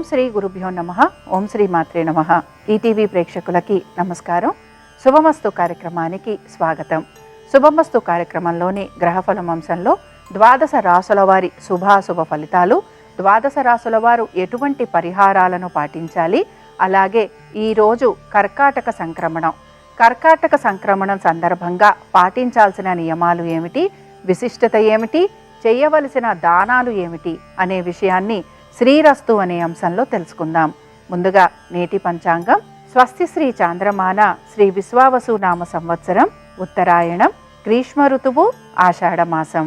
శ్రీ గురుభ్యో నమః. ఓం శ్రీ మాత్రే నమః. ఈటీవీ ప్రేక్షకులకి నమస్కారం. శుభమస్తు కార్యక్రమానికి స్వాగతం. శుభమస్తు కార్యక్రమంలోని గ్రహఫలం అంశంలో ద్వాదశ రాసుల వారి శుభాశుభ ఫలితాలు, ద్వాదశ రాసుల వారు ఎటువంటి పరిహారాలను పాటించాలి, అలాగే ఈరోజు కర్కాటక సంక్రమణం సందర్భంగా పాటించాల్సిన నియమాలు ఏమిటి, విశిష్టత ఏమిటి, చేయవలసిన దానాలు ఏమిటి అనే విషయాన్ని శ్రీరస్తు అనే అంశంలో తెలుసుకుందాం. ముందుగా నేటి పంచాంగం. స్వస్తి శ్రీ చాంద్రమాన శ్రీ విశ్వావసు నామ సంవత్సరం ఉత్తరాయణం, గ్రీష్మ ఋతువు, ఆషాఢమాసం.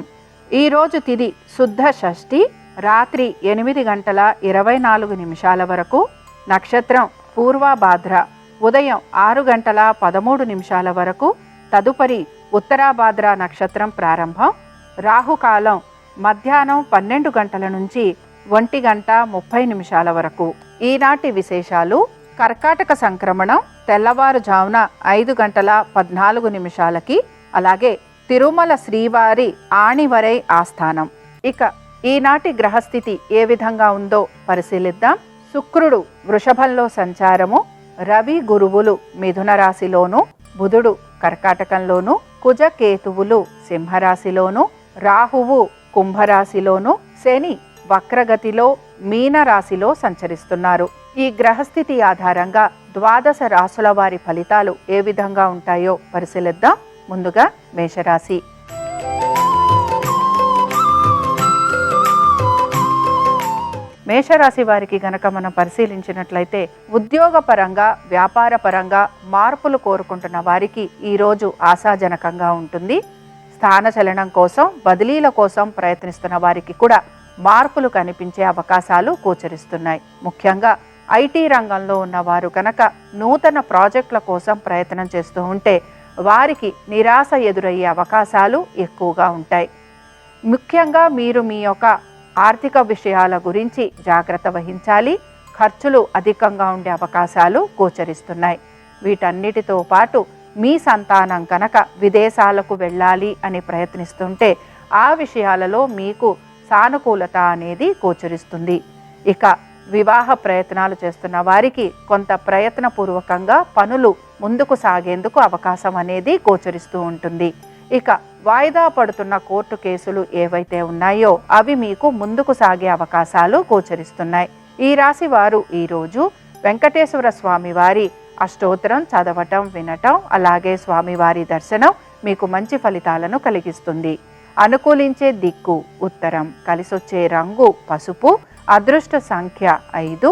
ఈరోజు తిథి శుద్ధ షష్ఠి, రాత్రి 8:24 వరకు. నక్షత్రం పూర్వభాద్ర, ఉదయం 6:13 వరకు. తదుపరి ఉత్తరాభాద్ర నక్షత్రం ప్రారంభం. రాహుకాలం మధ్యాహ్నం 12 గంటల నుంచి 1:30 వరకు. ఈనాటి విశేషాలు: కర్కాటక సంక్రమణం తెల్లవారుజామున 5:14 అలాగే తిరుమల శ్రీవారి ఆణివరై ఆస్థానం. ఇక ఈనాటి గ్రహస్థితి ఏ విధంగా ఉందో పరిశీలిద్దాం. శుక్రుడు వృషభంలో సంచారము, రవి గురువులు మిథున రాశిలోను, బుధుడు కర్కాటకంలోను, కుజ కేతువులు సింహరాశిలోను, రాహువు కుంభరాశిలోను, శని వక్రగతిలో మీనరాశిలో సంచరిస్తున్నారు. ఈ గ్రహస్థితి ఆధారంగా ద్వాదశ రాసుల వారి ఫలితాలు ఏ విధంగా ఉంటాయో పరిశీలిద్దాం. ముందుగా మేషరాశి. మేషరాశి వారికి గనక మనం పరిశీలించినట్లయితే ఉద్యోగపరంగా, వ్యాపార పరంగా మార్పులు కోరుకుంటున్న వారికి ఈరోజు ఆశాజనకంగా ఉంటుంది. స్థానచలనం కోసం, బదిలీల కోసం ప్రయత్నిస్తున్న వారికి కూడా మార్పులు కనిపించే అవకాశాలు గోచరిస్తున్నాయి. ముఖ్యంగా ఐటీ రంగంలో ఉన్నవారు కనుక నూతన ప్రాజెక్టుల కోసం ప్రయత్నం చేస్తూ ఉంటే వారికి నిరాశ ఎదురయ్యే అవకాశాలు ఎక్కువగా ఉంటాయి. ముఖ్యంగా మీరు మీ యొక్క ఆర్థిక విషయాల గురించి జాగ్రత్త వహించాలి. ఖర్చులు అధికంగా ఉండే అవకాశాలు గోచరిస్తున్నాయి. వీటన్నిటితో పాటు మీ సంతానం కనుక విదేశాలకు వెళ్ళాలి అని ప్రయత్నిస్తుంటే ఆ విషయాలలో మీకు సానుకూలత అనేది గోచరిస్తుంది. ఇక వివాహ ప్రయత్నాలు చేస్తున్న వారికి కొంత ప్రయత్నపూర్వకంగా పనులు ముందుకు సాగేందుకు అవకాశం అనేది గోచరిస్తూ ఉంటుంది. ఇక వాయిదా పడుతున్న కోర్టు కేసులు ఏవైతే ఉన్నాయో అవి మీకు ముందుకు సాగే అవకాశాలు గోచరిస్తున్నాయి. ఈ రాశి వారు ఈరోజు వెంకటేశ్వర స్వామి వారి అష్టోత్తరం చదవటం, వినటం, అలాగే స్వామివారి దర్శనం మీకు మంచి ఫలితాలను కలిగిస్తుంది. అనుకూలించే దిక్కు ఉత్తరం, కలిసొచ్చే రంగు పసుపు, అదృష్ట సంఖ్య 5.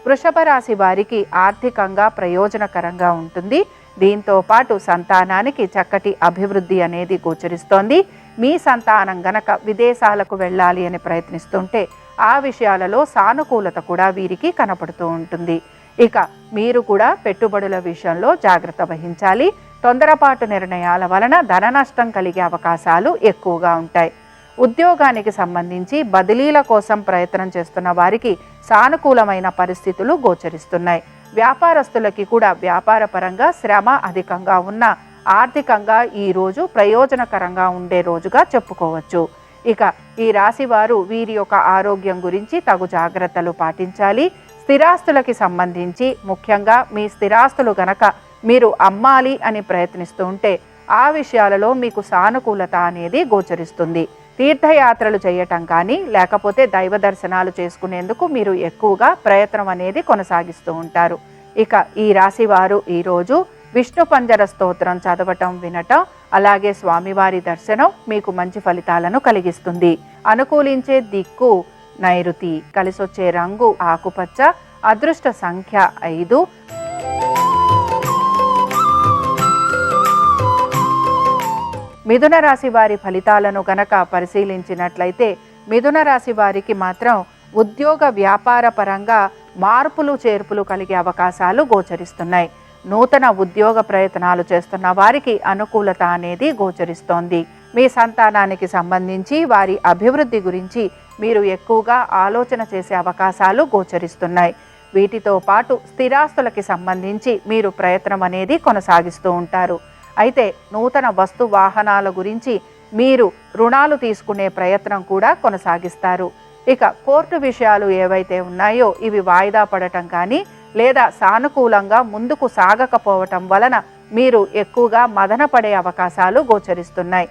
వృషభ రాశి వారికి ఆర్థికంగా ప్రయోజనకరంగా ఉంటుంది. దీంతో పాటు సంతానానికి చక్కటి అభివృద్ధి అనేది గోచరిస్తోంది. మీ సంతానం గనక విదేశాలకు వెళ్ళాలి అని ప్రయత్నిస్తుంటే ఆ విషయాలలో సానుకూలత కూడా వీరికి కనపడుతూ ఉంటుంది. ఇక మీరు కూడా పెట్టుబడుల విషయంలో జాగ్రత్త వహించాలి. తొందరపాటు నిర్ణయాల వలన ధన నష్టం కలిగే అవకాశాలు ఎక్కువగా ఉంటాయి. ఉద్యోగానికి సంబంధించి బదిలీల కోసం ప్రయత్నం చేస్తున్న వారికి సానుకూలమైన పరిస్థితులు గోచరిస్తున్నాయి. వ్యాపారస్తులకి కూడా వ్యాపార పరంగా శ్రమ అధికంగా ఉన్న ఆర్థికంగా ఈరోజు ప్రయోజనకరంగా ఉండే రోజుగా చెప్పుకోవచ్చు. ఇక ఈ రాశి వారు వీరి యొక్క ఆరోగ్యం గురించి తగు జాగ్రత్తలు పాటించాలి. స్థిరాస్తులకి సంబంధించి ముఖ్యంగా మీ స్థిరాస్తులు గనక మీరు అమ్మాలి అని ప్రయత్నిస్తూ ఉంటే ఆ విషయాలలో మీకు సానుకూలత అనేది గోచరిస్తుంది. తీర్థయాత్రలు చేయటం కానీ లేకపోతే దైవ దర్శనాలు చేసుకునేందుకు మీరు ఎక్కువగా ప్రయత్నం అనేది కొనసాగిస్తూ ఉంటారు. ఇక ఈ రాశి వారు ఈరోజు విష్ణు పంజర స్తోత్రం చదవటం, వినటం, అలాగే స్వామివారి దర్శనం మీకు మంచి ఫలితాలను కలిగిస్తుంది. అనుకూలించే దిక్కు నైరుతి, కలిసొచ్చే రంగు ఆకుపచ్చ, అదృష్ట సంఖ్య 5. మిథున రాశి వారి ఫలితాలను గనక పరిశీలించినట్లయితే మిథున రాశి వారికి మాత్రం ఉద్యోగ వ్యాపార పరంగా మార్పులు చేర్పులు కలిగే అవకాశాలు గోచరిస్తున్నాయి. నూతన ఉద్యోగ ప్రయత్నాలు చేస్తున్న వారికి అనుకూలత అనేది గోచరిస్తోంది. మీ సంతానానికి సంబంధించి వారి అభివృద్ధి గురించి మీరు ఎక్కువగా ఆలోచన చేసే అవకాశాలు గోచరిస్తున్నాయి. వీటితో పాటు స్థిరాస్తులకి సంబంధించి మీరు ప్రయత్నం అనేది కొనసాగిస్తూ ఉంటారు. అయితే నూతన వస్తు వాహనాల గురించి మీరు రుణాలు తీసుకునే ప్రయత్నం కూడా కొనసాగిస్తారు. ఇక కోర్టు విషయాలు ఏవైతే ఉన్నాయో ఇవి వాయిదా పడటం కానీ లేదా సానుకూలంగా ముందుకు సాగకపోవటం వలన మీరు ఎక్కువగా మదనపడే అవకాశాలు గోచరిస్తున్నాయి.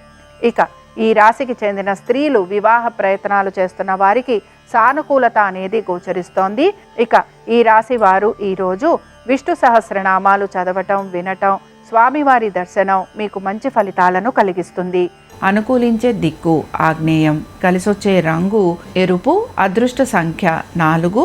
ఇక ఈ రాశికి చెందిన స్త్రీలు వివాహ ప్రయత్నాలు చేస్తున్న వారికి సానుకూలత అనేది గోచరిస్తోంది. ఇక ఈ రాశి వారు ఈరోజు విష్ణు సహస్రనామాలు చదవటం, వినటం, స్వామివారి దర్శనం మీకు మంచి ఫలితాలను కలిగిస్తుంది. అనుకూలించే దిక్కు ఆగ్నేయం, కలిసొచ్చే రంగు ఎరుపు, అదృష్ట సంఖ్య 4.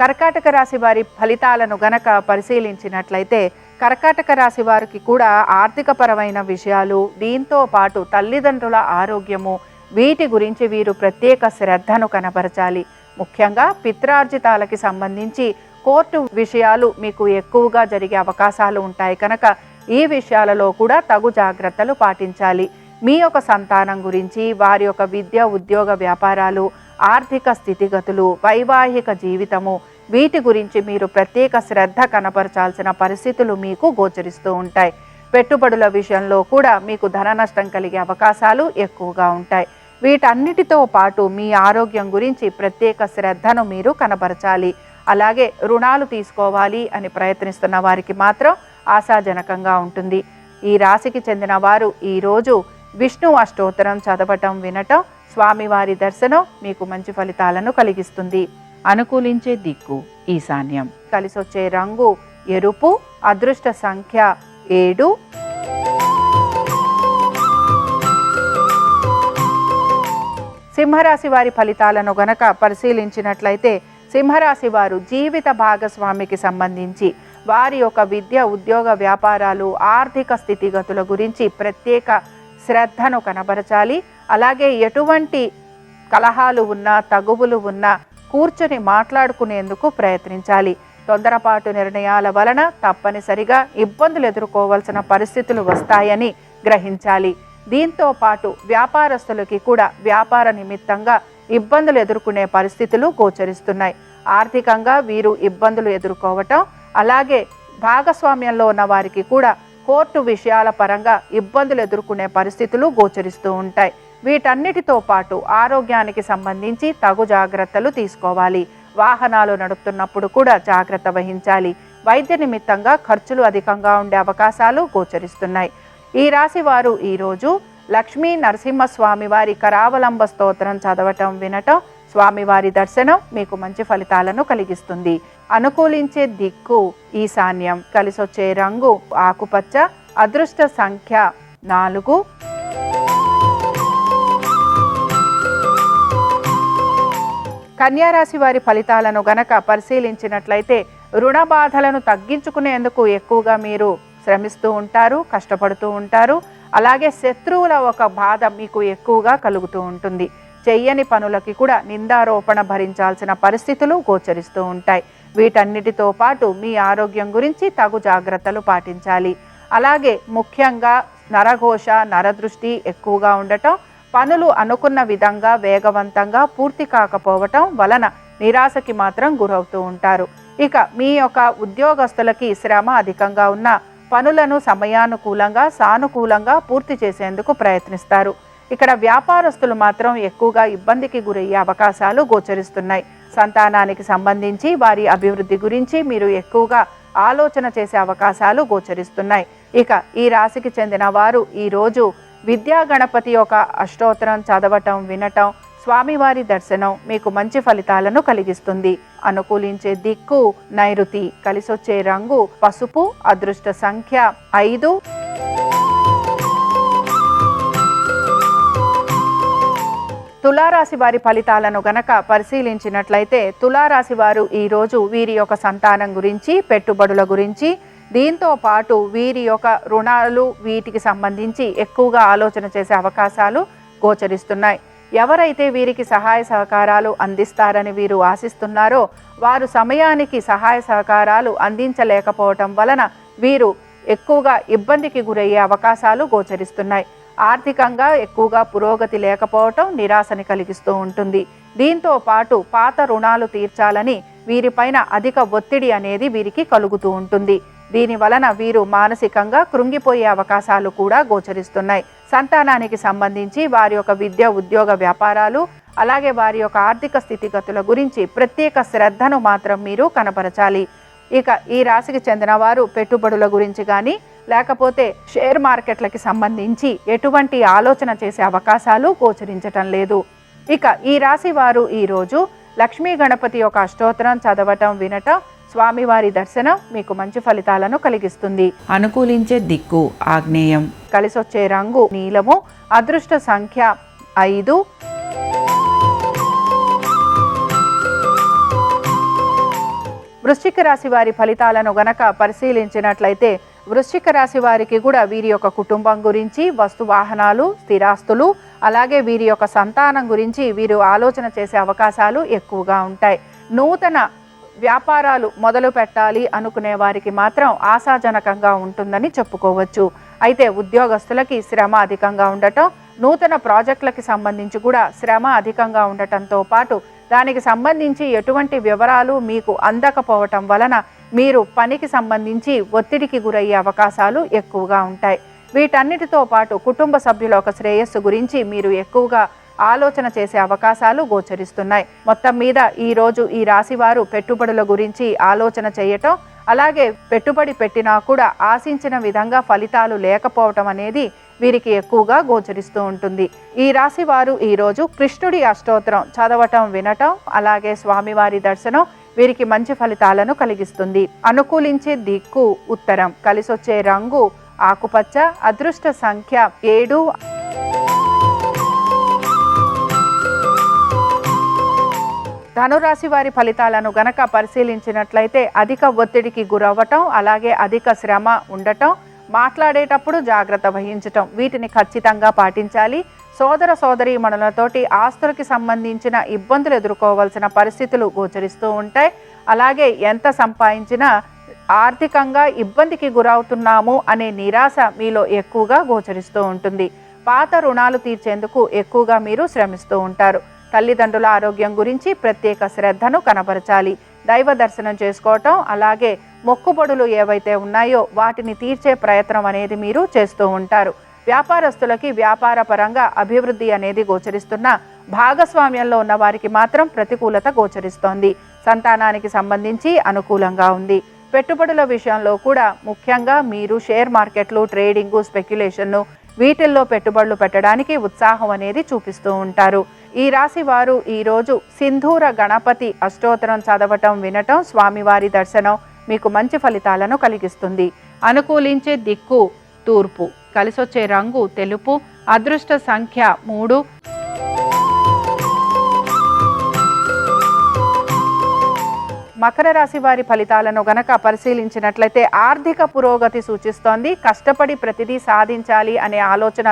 కర్కాటక రాశి వారి ఫలితాలను గనక పరిశీలించినట్లయితే కర్కాటక రాశి వారికి కూడా ఆర్థికపరమైన విషయాలు, దీంతో పాటు తల్లిదండ్రుల ఆరోగ్యము, వీటి గురించి వీరు ప్రత్యేక శ్రద్ధను కనబరచాలి. ముఖ్యంగా పిత్రార్జితాలకి సంబంధించి కోర్టు విషయాలు మీకు ఎక్కువగా జరిగే అవకాశాలు ఉంటాయి కనుక ఈ విషయాలలో కూడా తగు జాగ్రత్తలు పాటించాలి. మీ యొక్క సంతానం గురించి, వారి యొక్క విద్య, ఉద్యోగ, వ్యాపారాలు, ఆర్థిక స్థితిగతులు, వైవాహిక జీవితము, వీటి గురించి మీరు ప్రత్యేక శ్రద్ధ కనపరచాల్సిన పరిస్థితులు మీకు గోచరిస్తూ ఉంటాయి. పెట్టుబడుల విషయంలో కూడా మీకు ధన నష్టం కలిగే అవకాశాలు ఎక్కువగా ఉంటాయి. వీటన్నిటితో పాటు మీ ఆరోగ్యం గురించి ప్రత్యేక శ్రద్ధను మీరు కనబరచాలి. అలాగే రుణాలు తీసుకోవాలి అని ప్రయత్నిస్తున్న వారికి మాత్రం ఆశాజనకంగా ఉంటుంది. ఈ రాశికి చెందిన వారు ఈరోజు విష్ణు అష్టోత్తరం చదవటం, వినటం, స్వామివారి దర్శనం మీకు మంచి ఫలితాలను కలిగిస్తుంది. అనుకూలించే దిక్కు ఈశాన్యం, కలిసొచ్చే రంగు ఎరుపు, అదృష్ట సంఖ్య 7. సింహరాశి వారి ఫలితాలను గనక పరిశీలించినట్లయితే సింహరాశి వారు జీవిత భాగస్వామికి సంబంధించి వారి యొక్క విద్య, ఉద్యోగ, వ్యాపారాలు, ఆర్థిక స్థితిగతుల గురించి ప్రత్యేక శ్రద్ధను కనబరచాలి. అలాగే ఎటువంటి కలహాలు ఉన్నా, తగువులు ఉన్నా కూర్చొని మాట్లాడుకునేందుకు ప్రయత్నించాలి. తొందరపాటు నిర్ణయాల వలన తప్పనిసరిగా ఇబ్బందులు ఎదుర్కోవాల్సిన పరిస్థితులు వస్తాయని గ్రహించాలి. దీంతో పాటు వ్యాపారస్తులకి కూడా వ్యాపార నిమిత్తంగా ఇబ్బందులు ఎదుర్కొనే పరిస్థితులు గోచరిస్తున్నాయి. ఆర్థికంగా వీరు ఇబ్బందులు ఎదుర్కోవటం, అలాగే భాగస్వామ్యంలో ఉన్న వారికి కూడా కోర్టు విషయాల పరంగా ఇబ్బందులు ఎదుర్కొనే పరిస్థితులు గోచరిస్తూ ఉంటాయి. వీటన్నిటితో పాటు ఆరోగ్యానికి సంబంధించి తగు జాగ్రత్తలు తీసుకోవాలి. వాహనాలు నడుపుతున్నప్పుడు కూడా జాగ్రత్త వహించాలి. వైద్య నిమిత్తంగా ఖర్చులు అధికంగా ఉండే అవకాశాలు గోచరిస్తున్నాయి. ఈ రాశి వారు ఈరోజు లక్ష్మీ నరసింహస్వామి వారి కరావలంబ స్తోత్రం చదవటం, వినటం, స్వామివారి దర్శనం మీకు మంచి ఫలితాలను కలిగిస్తుంది. అనుకూలించే దిక్కు ఈశాన్యం, కలిసొచ్చే రంగు ఆకుపచ్చ, అదృష్ట సంఖ్య 4. కన్యారాశి వారి ఫలితాలను గనక పరిశీలించినట్లయితే రుణ బాధలను తగ్గించుకునేందుకు ఎక్కువగా మీరు శ్రమిస్తూ ఉంటారు, కష్టపడుతూ ఉంటారు. అలాగే శత్రువుల ఒక బాధ మీకు ఎక్కువగా కలుగుతూ ఉంటుంది. చెయ్యని పనులకి కూడా నిందారోపణ భరించాల్సిన పరిస్థితులు గోచరిస్తూ ఉంటాయి. వీటన్నిటితో పాటు మీ ఆరోగ్యం గురించి తగు జాగ్రత్తలు పాటించాలి. అలాగే ముఖ్యంగా నరఘోష, నరదృష్టి ఎక్కువగా ఉండటం, పనులు అనుకున్న విధంగా వేగవంతంగా పూర్తి కాకపోవటం వలన నిరాశకి మాత్రం గురవుతూ ఉంటారు. ఇక మీ యొక్క ఉద్యోగస్తులకి శ్రమ అధికంగా ఉన్న పనులను సమయానుకూలంగా, సానుకూలంగా పూర్తి చేసేందుకు ప్రయత్నిస్తారు. ఇక్కడ వ్యాపారస్తులు మాత్రం ఎక్కువగా ఇబ్బందికి గురయ్యే అవకాశాలు గోచరిస్తున్నాయి. సంతానానికి సంబంధించి వారి అభివృద్ధి గురించి మీరు ఎక్కువగా ఆలోచన చేసే అవకాశాలు గోచరిస్తున్నాయి. ఇక ఈ రాశికి చెందిన వారు ఈరోజు విద్యా గణపతి యొక్క అష్టోత్తరం చదవటం, వినటం, స్వామివారి దర్శనం మీకు మంచి ఫలితాలను కలిగిస్తుంది. అనుకూలించే దిక్కు నైరుతి, కలిసొచ్చే రంగు పసుపు, అదృష్ట సంఖ్య 5. తులారాశి వారి ఫలితాలను గనక పరిశీలించినట్లయితే తులారాశి వారు ఈరోజు వీరి యొక్క సంతానం గురించి, పెట్టుబడుల గురించి, దీంతో పాటు వీరి యొక్క రుణాలు, వీటికి సంబంధించి ఎక్కువగా ఆలోచన చేసే అవకాశాలు గోచరిస్తున్నాయి. ఎవరైతే వీరికి సహాయ సహకారాలు అందిస్తారని వీరు ఆశిస్తున్నారో వారు సమయానికి సహాయ సహకారాలు అందించలేకపోవటం వలన వీరు ఎక్కువగా ఇబ్బందికి గురయ్యే అవకాశాలు గోచరిస్తున్నాయి. ఆర్థికంగా ఎక్కువగా పురోగతి లేకపోవటం నిరాశని కలిగిస్తూ ఉంటుంది. దీంతో పాటు పాత రుణాలు తీర్చాలని వీరిపైన అధిక ఒత్తిడి అనేది వీరికి కలుగుతూ ఉంటుంది. దీని వలన వీరు మానసికంగా కృంగిపోయే అవకాశాలు కూడా గోచరిస్తున్నాయి. సంతానానికి సంబంధించి వారి యొక్క విద్య, ఉద్యోగ, వ్యాపారాలు అలాగే వారి యొక్క ఆర్థిక స్థితిగతుల గురించి ప్రత్యేక శ్రద్ధను మాత్రం మీరు కనపరచాలి. ఇక ఈ రాశికి చెందిన వారు పెట్టుబడుల గురించి కానీ లేకపోతే షేర్ మార్కెట్లకి సంబంధించి ఎటువంటి ఆలోచన చేసే అవకాశాలు గోచరించటం లేదు. ఇక ఈ రాశి వారు ఈరోజు లక్ష్మీ గణపతి యొక్క అష్టోత్తరం చదవటం, వినటం, స్వామివారి దర్శనం మీకు మంచి ఫలితాలను కలిగిస్తుంది. అనుకూలించే దిక్కు ఆగ్నేయం, కలిసొచ్చే రంగు నీలము, అదృష్ట సంఖ్య 5. వృశ్చిక రాశి వారి ఫలితాలను గనక పరిశీలించినట్లయితే వృశ్చిక రాశి వారికి కూడా వీరి యొక్క కుటుంబం గురించి, వస్తు వాహనాలు, స్థిరాస్తులు అలాగే వీరి యొక్క సంతానం గురించి వీరు ఆలోచన చేసే అవకాశాలు ఎక్కువగా ఉంటాయి. నూతన వ్యాపారాలు మొదలు పెట్టాలి అనుకునే వారికి మాత్రం ఆశాజనకంగా ఉంటుందని చెప్పుకోవచ్చు. అయితే ఉద్యోగస్తులకి శ్రమ అధికంగా ఉండటం, నూతన ప్రాజెక్టులకి సంబంధించి కూడా శ్రమ అధికంగా ఉండటంతో పాటు దానికి సంబంధించి ఎటువంటి వివరాలు మీకు అందకపోవటం వలన మీరు పనికి సంబంధించి ఒత్తిడికి గురయ్యే అవకాశాలు ఎక్కువగా ఉంటాయి. వీటన్నిటితో పాటు కుటుంబ సభ్యుల ఒక శ్రేయస్సు గురించి మీరు ఎక్కువగా ఆలోచన చేసే అవకాశాలు గోచరిస్తున్నాయి. మొత్తం మీద ఈరోజు ఈ రాశి వారు పెట్టుబడుల గురించి ఆలోచన చేయటం, అలాగే పెట్టుబడి పెట్టినా కూడా ఆశించిన విధంగా ఫలితాలు లేకపోవటం అనేది వీరికి ఎక్కువగా గోచరిస్తూ ఉంటుంది. ఈ రాశి వారు ఈరోజు కృష్ణుడి అష్టోత్తరం చదవటం, వినటం అలాగే స్వామివారి దర్శనం వీరికి మంచి ఫలితాలను కలిగిస్తుంది. అనుకూలించే దిక్కు ఉత్తరం, కలిసొచ్చే రంగు ఆకుపచ్చ, అదృష్ట సంఖ్య 7. ధనురాశి వారి ఫలితాలను గనక పరిశీలించినట్లయితే అధిక ఒత్తిడికి గురవ్వటం, అలాగే అధిక శ్రమ ఉండటం, మాట్లాడేటప్పుడు జాగ్రత్త వహించటం వీటిని ఖచ్చితంగా పాటించాలి. సోదర సోదరీమణులతోటి ఆస్తులకి సంబంధించిన ఇబ్బందులు ఎదుర్కోవాల్సిన పరిస్థితులు గోచరిస్తూ ఉంటాయి. అలాగే ఎంత సంపాదించినా ఆర్థికంగా ఇబ్బందికి గురవుతున్నాము అనే నిరాశ మీలో ఎక్కువగా గోచరిస్తూ ఉంటుంది. పాత రుణాలు తీర్చేందుకు ఎక్కువగా మీరు శ్రమిస్తూ ఉంటారు. తల్లిదండ్రుల ఆరోగ్యం గురించి ప్రత్యేక శ్రద్ధను కనబరచాలి. దైవ దర్శనం చేసుకోవటం, అలాగే మొక్కుబడులు ఏవైతే ఉన్నాయో వాటిని తీర్చే ప్రయత్నం అనేది మీరు చేస్తూ ఉంటారు. వ్యాపారస్తులకి వ్యాపార పరంగా అభివృద్ధి అనేది గోచరిస్తున్న భాగస్వామ్యంలో ఉన్న వారికి మాత్రం ప్రతికూలత గోచరిస్తోంది. సంతానానికి సంబంధించి అనుకూలంగా ఉంది. పెట్టుబడుల విషయంలో కూడా ముఖ్యంగా మీరు షేర్ మార్కెట్లు, ట్రేడింగు, స్పెక్యులేషన్ను వీటిల్లో పెట్టుబడులు పెట్టడానికి ఉత్సాహం అనేది చూపిస్తూ ఉంటారు. ఈ రాశి వారు ఈరోజు సింధూర గణపతి అష్టోత్తరం చదవటం, వినటం, స్వామివారి దర్శనం మీకు మంచి ఫలితాలను కలిగిస్తుంది. అనుకూలించే దిక్కు తూర్పు, కలిసొచ్చే రంగు తెలుపు, అదృష్ట సంఖ్య 3. మకర రాశి వారి ఫలితాలను గనక పరిశీలించినట్లయితే ఆర్థిక పురోగతి సూచిస్తోంది. కష్టపడి ప్రతిదీ సాధించాలి అనే ఆలోచన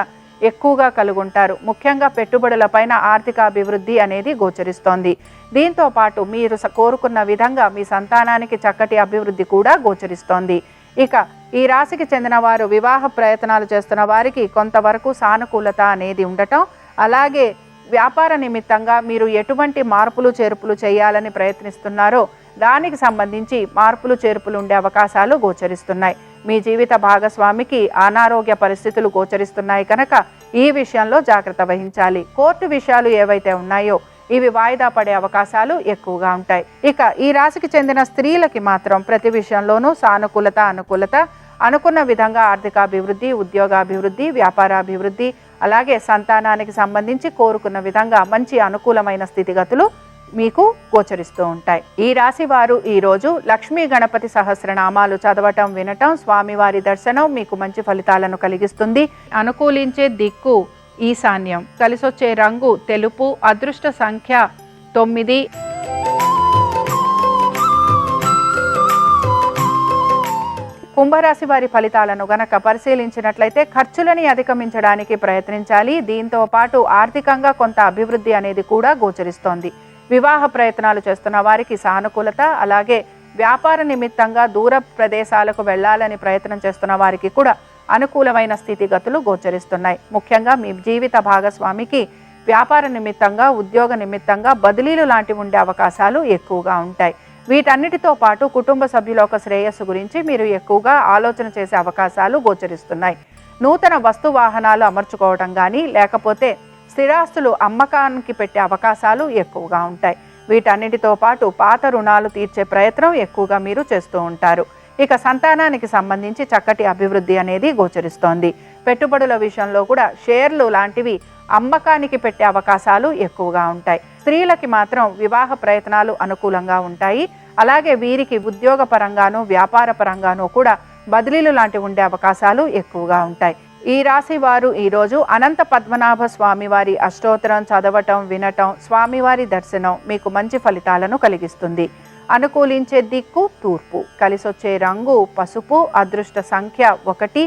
ఎక్కువగా కలుగుంటారు. ముఖ్యంగా పెట్టుబడుల పైన ఆర్థిక అభివృద్ధి అనేది గోచరిస్తోంది. దీంతో పాటు మీరు కోరుకున్న విధంగా మీ సంతానానికి చక్కటి అభివృద్ధి కూడా గోచరిస్తోంది. ఇక ఈ రాశికి చెందిన వారు వివాహ ప్రయత్నాలు చేస్తున్న వారికి కొంతవరకు సానుకూలత అనేది ఉండటం, అలాగే వ్యాపార నిమిత్తంగా మీరు ఎటువంటి మార్పులు చేర్పులు చేయాలని ప్రయత్నిస్తున్నారో దానికి సంబంధించి మార్పులు చేర్పులు ఉండే అవకాశాలు గోచరిస్తున్నాయి. మీ జీవిత భాగస్వామికి అనారోగ్య పరిస్థితులు గోచరిస్తున్నాయి కనుక ఈ విషయంలో జాగ్రత్త వహించాలి. కోర్టు విషయాలు ఏవైతే ఉన్నాయో ఇవి వాయిదా పడే అవకాశాలు ఎక్కువగా ఉంటాయి. ఇక ఈ రాశికి చెందిన స్త్రీలకి మాత్రం ప్రతి విషయంలోనూ సానుకూలత, అనుకూలత, అనుకున్న విధంగా ఆర్థికాభివృద్ధి, ఉద్యోగాభివృద్ధి, వ్యాపారాభివృద్ధి, అలాగే సంతానానికి సంబంధించి కోరుకున్న విధంగా మంచి అనుకూలమైన స్థితిగతులు మీకు గోచరిస్తూ ఉంటాయి. ఈ రాశి వారు ఈరోజు లక్ష్మీ గణపతి సహస్రనామాలు చదవటం, వినటం, స్వామివారి దర్శనం మీకు మంచి ఫలితాలను కలిగిస్తుంది. అనుకూలించే దిక్కు ఈశాన్యం, కలిసొచ్చే రంగు తెలుపు, అదృష్ట సంఖ్య 9. కుంభరాశి వారి ఫలితాలను గనక పరిశీలించినట్లయితే ఖర్చులని అధిగమించడానికి ప్రయత్నించాలి. దీంతో పాటు ఆర్థికంగా కొంత అభివృద్ధి అనేది కూడా గోచరిస్తోంది. వివాహ ప్రయత్నాలు చేస్తున్న వారికి సానుకూలత, అలాగే వ్యాపార నిమిత్తంగా దూర ప్రదేశాలకు వెళ్ళాలని ప్రయత్నం చేస్తున్న వారికి కూడా అనుకూలమైన స్థితిగతులు గోచరిస్తున్నాయి. ముఖ్యంగా మీ జీవిత భాగస్వామికి వ్యాపార నిమిత్తంగా, ఉద్యోగ నిమిత్తంగా బదిలీలు లాంటివి ఉండే అవకాశాలు ఎక్కువగా ఉంటాయి. వీటన్నిటితో పాటు కుటుంబ సభ్యుల యొక్క శ్రేయస్సు గురించి మీరు ఎక్కువగా ఆలోచన చేసే అవకాశాలు గోచరిస్తున్నాయి. నూతన వస్తు వాహనాలు అమర్చుకోవడం కానీ లేకపోతే స్థిరాస్తులు అమ్మకానికి పెట్టే అవకాశాలు ఎక్కువగా ఉంటాయి. వీటన్నిటితో పాటు పాత రుణాలు తీర్చే ప్రయత్నం ఎక్కువగా మీరు చేస్తూ ఉంటారు. ఇక సంతానానికి సంబంధించి చక్కటి అభివృద్ధి అనేది గోచరిస్తోంది. పెట్టుబడుల విషయంలో కూడా షేర్లు లాంటివి అమ్మకానికి పెట్టే అవకాశాలు ఎక్కువగా ఉంటాయి. స్త్రీలకి మాత్రం వివాహ ప్రయత్నాలు అనుకూలంగా ఉంటాయి. అలాగే వీరికి ఉద్యోగ పరంగాను వ్యాపార పరంగాను కూడా బదిలీలు లాంటివి ఉండే అవకాశాలు ఎక్కువగా ఉంటాయి. ఈ రాశి వారు ఈరోజు అనంత పద్మనాభ స్వామివారి అష్టోత్తరం చదవటం, వినటం, స్వామివారి దర్శనం మీకు మంచి ఫలితాలను కలిగిస్తుంది. అనుకూలించే దిక్కు తూర్పు, కలిసొచ్చే రంగు పసుపు, అదృష్ట సంఖ్య 1.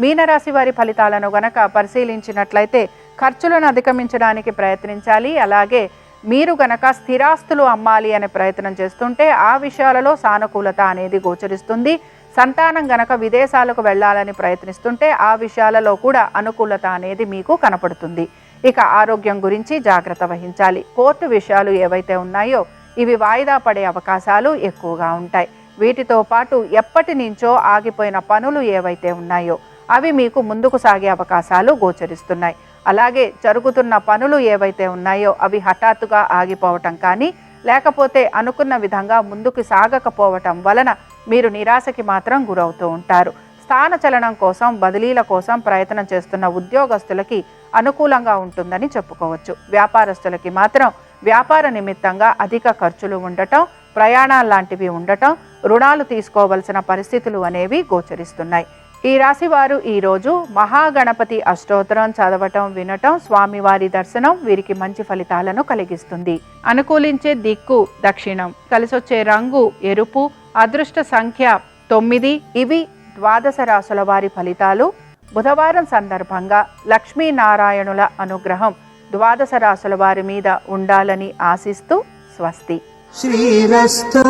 మీనరాశి వారి ఫలితాలను గనక పరిశీలించినట్లయితే ఖర్చులను అధిగమించడానికి ప్రయత్నించాలి. అలాగే మీరు గనక స్థిరాస్తులు అమ్మాలి అనే ప్రయత్నం చేస్తుంటే ఆ విషయాలలో సానుకూలత అనేది గోచరిస్తుంది. సంతానం గనక విదేశాలకు వెళ్ళాలని ప్రయత్నిస్తుంటే ఆ విషయాలలో కూడా అనుకూలత అనేది మీకు కనపడుతుంది. ఇక ఆరోగ్యం గురించి జాగ్రత్త వహించాలి. కోర్టు విషయాలు ఏవైతే ఉన్నాయో ఇవి వాయిదా పడే అవకాశాలు ఎక్కువగా ఉంటాయి. వీటితో పాటు ఎప్పటి నుంచో ఆగిపోయిన పనులు ఏవైతే ఉన్నాయో అవి మీకు ముందుకు సాగే అవకాశాలు గోచరిస్తున్నాయి. అలాగే జరుగుతున్న పనులు ఏవైతే ఉన్నాయో అవి హఠాత్తుగా ఆగిపోవటం కానీ లేకపోతే అనుకున్న విధంగా ముందుకు సాగకపోవటం వలన మీరు నిరాశకి మాత్రం గురవుతూ ఉంటారు. స్థానచలనం కోసం బదిలీల కోసం ప్రయత్నం చేస్తున్న ఉద్యోగస్తులకి అనుకూలంగా ఉంటుందని చెప్పుకోవచ్చు. వ్యాపారస్తులకి మాత్రం వ్యాపార నిమిత్తంగా అధిక ఖర్చులు ఉండటం, ప్రయాణాలు లాంటివి ఉండటం, రుణాలు తీసుకోవలసిన పరిస్థితులు అనేవి గోచరిస్తున్నాయి. ఈ రాశి వారు ఈరోజు మహాగణపతి అష్టోత్తరం చదవటం, వినటం, స్వామివారి దర్శనం వీరికి మంచి ఫలితాలను కలిగిస్తుంది. అనుకూలించే దిక్కు దక్షిణం, కలిసొచ్చే రంగు ఎరుపు, అదృష్ట సంఖ్య 9. ఇవి ద్వాదశ రాశుల వారి ఫలితాలు. బుధవారం సందర్భంగా లక్ష్మీనారాయణుల అనుగ్రహం ద్వాదశ రాశుల వారి మీద ఉండాలని ఆశిస్తూ స్వస్తి. శ్రీరస్తు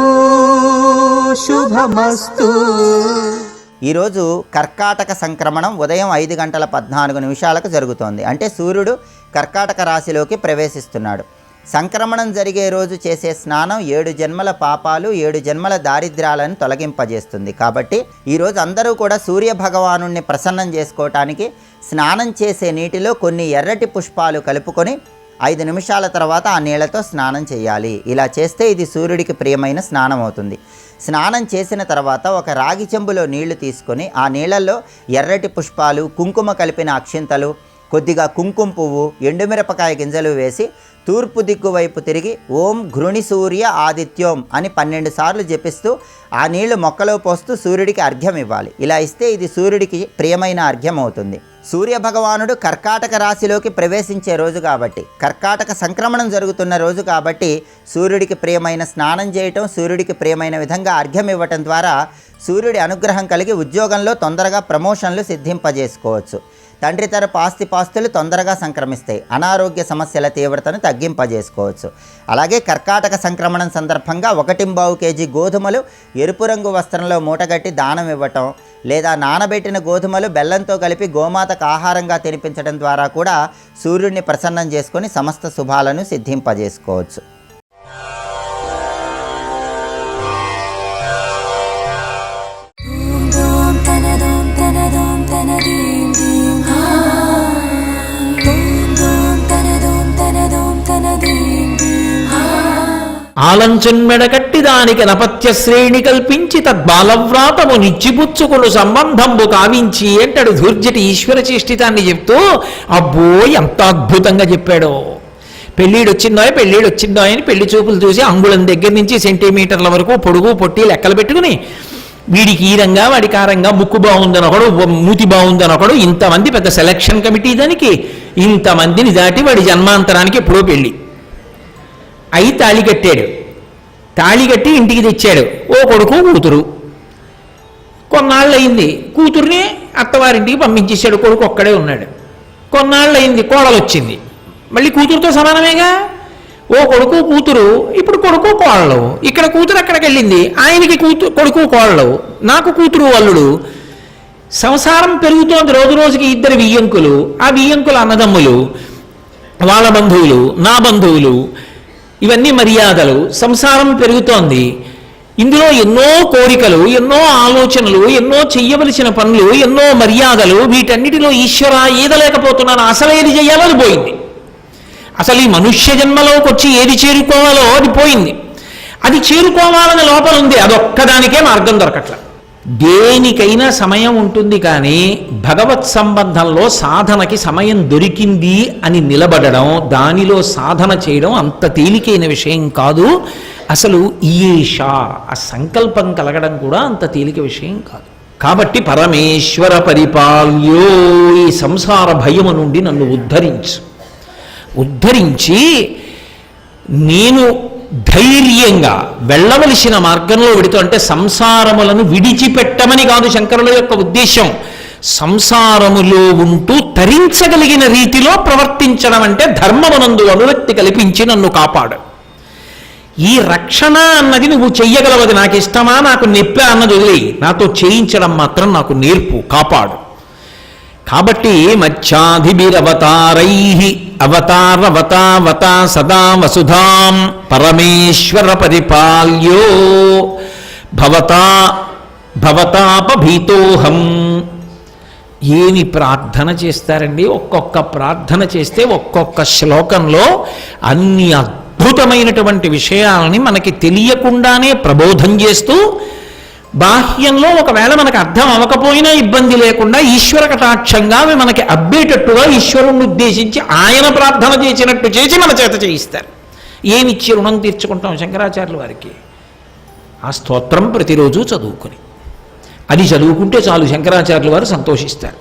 శుభమస్తు. ఈరోజు కర్కాటక సంక్రమణం ఉదయం 5:14 జరుగుతోంది. అంటే సూర్యుడు కర్కాటక రాశిలోకి ప్రవేశిస్తున్నాడు. సంక్రమణం జరిగే రోజు చేసే స్నానం 7 జన్మల పాపాలు 7 జన్మల దారిద్ర్యాలను తొలగింపజేస్తుంది. కాబట్టి ఈరోజు అందరూ కూడా సూర్య భగవానుణ్ణి ప్రసన్నం చేసుకోవటానికి స్నానం చేసే నీటిలో కొన్ని ఎర్రటి పుష్పాలు కలుపుకొని 5 నిమిషాల తర్వాత ఆ నీళ్లతో స్నానం చేయాలి. ఇలా చేస్తే ఇది సూర్యుడికి ప్రియమైన స్నానం అవుతుంది. స్నానం చేసిన తర్వాత ఒక రాగి చెంబులో నీళ్లు తీసుకొని ఆ నీళ్లలో ఎర్రటి పుష్పాలు, కుంకుమ కలిపిన అక్షింతలు, కొద్దిగా కుంకుమ పువ్వు, ఎండుమిరపకాయ గింజలు వేసి తూర్పు దిక్కు వైపు తిరిగి ఓం ఘృణి సూర్య ఆదిత్యోం అని 12 సార్లు జపిస్తూ ఆ నీళ్లు మొక్కలో పోస్తూ సూర్యుడికి అర్ఘ్యం ఇవ్వాలి. ఇలా ఇస్తే ఇది సూర్యుడికి ప్రియమైన అర్ఘ్యం అవుతుంది. సూర్య భగవానుడు కర్కాటక రాశిలోకి ప్రవేశించే రోజు కాబట్టి, కర్కాటక సంక్రమణం జరుగుతున్న రోజు కాబట్టి సూర్యుడికి ప్రియమైన స్నానం చేయటం, సూర్యుడికి ప్రియమైన విధంగా అర్ఘ్యం ఇవ్వటం ద్వారా సూర్యుడి అనుగ్రహం కలిగి ఉద్యోగంలో తొందరగా ప్రమోషన్లు సిద్ధింపజేసుకోవచ్చు. తండ్రి తరపు ఆస్తిపాస్తులు తొందరగా సంక్రమిస్తాయి. అనారోగ్య సమస్యల తీవ్రతను తగ్గింపజేసుకోవచ్చు. అలాగే కర్కాటక సంక్రమణం సందర్భంగా 1.25 కేజీ గోధుమలు ఎరుపు రంగు వస్త్రంలో మూటగట్టి దానం ఇవ్వటం, లేదా నానబెట్టిన గోధుమలు బెల్లంతో కలిపి గోమాతకు ఆహారంగా తినిపించడం ద్వారా కూడా సూర్యుడిని ప్రసన్నం చేసుకొని సమస్త శుభాలను సిద్ధింపజేసుకోవచ్చు. ఆలంచున్మెడకట్టి దానికి నపత్య శ్రేణి కల్పించి తద్బాలవ్రాతము నిచ్చిపుచ్చుకును సంబంధంబు కావించి అంటాడు ధూర్జటి ఈశ్వర చేష్టితాన్ని చెప్తూ. అబ్బో ఎంత అద్భుతంగా చెప్పాడో. పెళ్ళిడొచ్చిందో అని పెళ్లి చూపులు చూసి అంగుళం దగ్గర నుంచి సెంటీమీటర్ల వరకు పొడుగు పొట్టి లెక్కలు పెట్టుకుని వీడికి ఈ రంగా వాడికి ఆ రంగా, ముక్కు బాగుందని ఒకడు, మూతి బాగుందని ఒకడు, ఇంతమంది పెద్ద సెలక్షన్ కమిటీ దానికి ఇంతమందిని దాటి వాడి జన్మాంతరానికి ఎప్పుడో పెళ్ళి అయి తాళి కట్టాడు. తాళి కట్టి ఇంటికి తెచ్చాడు. ఓ కొడుకు కూతురు. కొన్నాళ్ళు అయింది, కూతుర్ని అత్తవారింటికి పంపించేశాడు. కొడుకు ఒక్కడే ఉన్నాడు. కొన్నాళ్ళు అయింది, కోడలు వచ్చింది. మళ్ళీ కూతురుతో సమానమేగా. ఓ కొడుకు కూతురు, ఇప్పుడు కొడుకు కోడలు. ఇక్కడ కూతురు అక్కడికి వెళ్ళింది, ఆయనకి కొడుకు కోడలు, నాకు కూతురు అల్లుడు. సంసారం పెరుగుతోంది రోజు రోజుకి. 2 వియ్యంకులు, ఆ వియ్యంకుల అన్నదమ్ములు. వాళ్ళ బంధువులు, నా బంధువులు, ఇవన్నీ మర్యాదలు, సంసారం పెరుగుతోంది. ఇందులో ఎన్నో కోరికలు, ఎన్నో ఆలోచనలు, ఎన్నో చెయ్యవలసిన పనులు, ఎన్నో మర్యాదలు, వీటన్నిటిలో ఈశ్వర ఈదలేకపోతున్నాను, అసలు ఏది చెయ్యాలో అది పోయింది. అసలు ఈ మనుష్య జన్మలోకి వచ్చి ఏది చేరుకోవాలో అది పోయింది. అది చేరుకోవాలని లోపల ఉంది, అదొక్కదానికే మార్గం దొరకట్ల. దేనికైనా సమయం ఉంటుంది, కానీ భగవత్ సంబంధంలో సాధనకి సమయం దొరికింది అని నిలబడడం, దానిలో సాధన చేయడం అంత తేలికైన విషయం కాదు. అసలు ఈశ ఆ సంకల్పం కలగడం కూడా అంత తేలిక విషయం కాదు. కాబట్టి పరమేశ్వర పరిపాల్యో, ఈ సంసార భయము నుండి నన్ను ఉద్ధరించి నేను ధైర్యంగా వెళ్ళవలసిన మార్గంలో వెడుతూ, అంటే సంసారములను విడిచిపెట్టమని కాదు శంకరుల యొక్క ఉద్దేశం, సంసారములో ఉంటూ తరించగలిగిన రీతిలో ప్రవర్తించడం అంటే ధర్మమునందు అనురక్తి కల్పించి నన్ను కాపాడు. ఈ రక్షణ అన్నది నువ్వు చెయ్యగలవది, నాకు ఇష్టమా నాకు నెప్పా అన్నది వదిలి, నాతో చేయించడం మాత్రం నాకు నేర్పు, కాపాడు. కాబట్టి మచ్చాధిభిరవతారై అవతారవతావత సదా వసుధాం పరమేశ్వర పరిపాల్యో భవతాపభీతోహం. ఏమి ప్రార్థన చేస్తారండి! ఒక్కొక్క ప్రార్థన చేస్తే ఒక్కొక్క శ్లోకంలో అన్ని అద్భుతమైనటువంటి విషయాలని మనకి తెలియకుండానే ప్రబోధం చేస్తూ, బాహ్యంలో ఒకవేళ మనకు అర్థం అవ్వకపోయినా ఇబ్బంది లేకుండా ఈశ్వర కటాక్షంగా అవి మనకి అబ్బేటట్టుగా ఈశ్వరుణ్ణి ఉద్దేశించి ఆయన ప్రార్థన చేసినట్టు చేసి మన చేత చేయిస్తారు. ఏమిచ్చి రుణం తీర్చుకుంటాం శంకరాచార్యుల వారికి? ఆ స్తోత్రం ప్రతిరోజు చదువుకుని, అది చదువుకుంటే చాలు శంకరాచార్యుల వారు సంతోషిస్తారు.